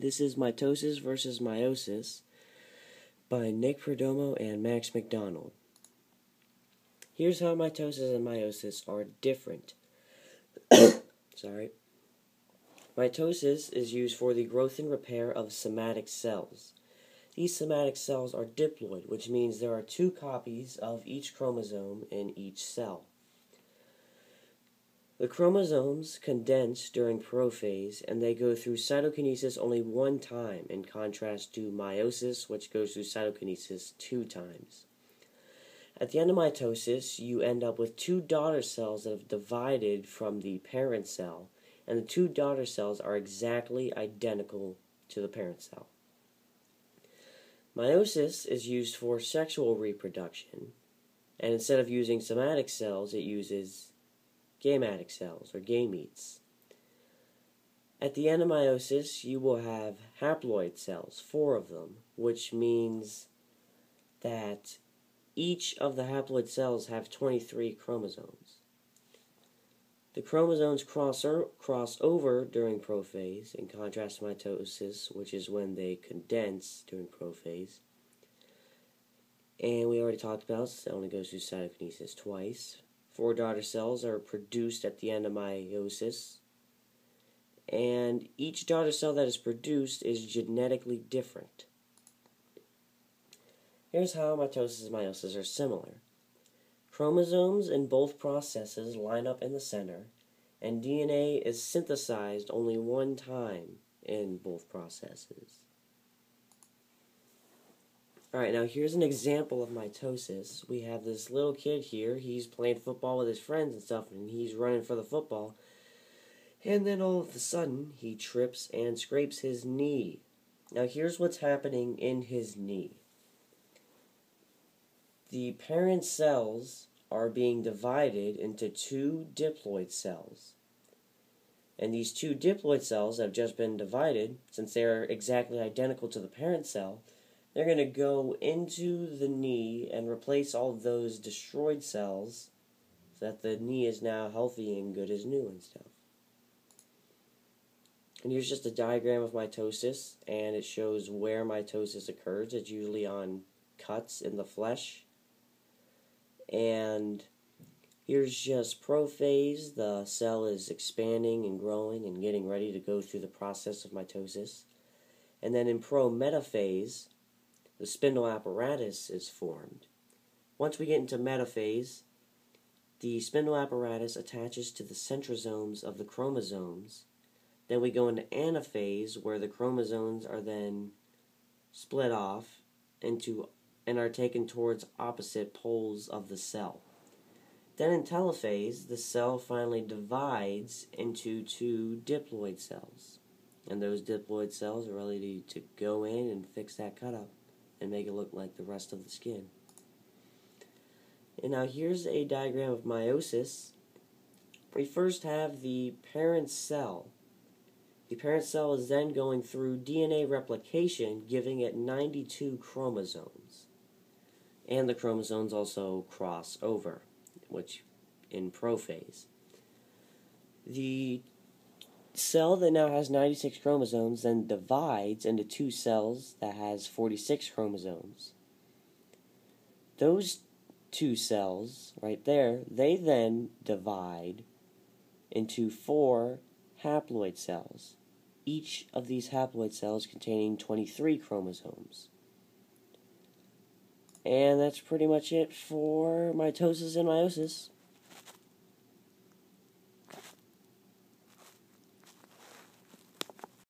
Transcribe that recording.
This is Mitosis versus Meiosis by Nick Perdomo and Max McDonald. Here's how mitosis and meiosis are different. Sorry. Mitosis is used for the growth and repair of somatic cells. These somatic cells are diploid, which means there are two copies of each chromosome in each cell. The chromosomes condense during prophase, and they go through cytokinesis only one time, in contrast to meiosis, which goes through cytokinesis 2 times. At the end of mitosis, you end up with two daughter cells that have divided from the parent cell, and the two daughter cells are exactly identical to the parent cell. Meiosis is used for sexual reproduction, and instead of using somatic cells, it uses gametic cells, or gametes. At the end of meiosis, you will have haploid cells, 4 of them, which means that each of the haploid cells have 23 chromosomes. The chromosomes cross over during prophase, in contrast to mitosis, which is when they condense during prophase. And we already talked about it only goes through cytokinesis twice. 4 daughter cells are produced at the end of meiosis, and each daughter cell that is produced is genetically different. Here's how mitosis and meiosis are similar. Chromosomes in both processes line up in the center, and DNA is synthesized only one time in both processes. Alright, now here's an example of mitosis. We have this little kid here. He's playing football with his friends and stuff, and he's running for the football. And then all of a sudden, he trips and scrapes his knee. Now here's what's happening in his knee. The parent cells are being divided into 2 diploid cells. And these 2 diploid cells have just been divided, since they are exactly identical to the parent cell. They're going to go into the knee and replace all of those destroyed cells so that the knee is now healthy and good as new and stuff. And here's just a diagram of mitosis, and it shows where mitosis occurs. It's usually on cuts in the flesh. And here's just prophase. The cell is expanding and growing and getting ready to go through the process of mitosis. And then in pro-metaphase, the spindle apparatus is formed. Once we get into metaphase, the spindle apparatus attaches to the centrosomes of the chromosomes. Then we go into anaphase, where the chromosomes are then split off and are taken towards opposite poles of the cell. Then in telophase, the cell finally divides into 2 diploid cells. And those diploid cells are ready to go in and fix that cut up and make it look like the rest of the skin. And now here's a diagram of meiosis. We first have the parent cell. The parent cell is then going through DNA replication, giving it 92 chromosomes. And the chromosomes also cross over, which in prophase. The cell that now has 96 chromosomes then divides into 2 cells that has 46 chromosomes. Those 2 cells right there, they then divide into 4 haploid cells, each of these haploid cells containing 23 chromosomes. And that's pretty much it for mitosis and meiosis.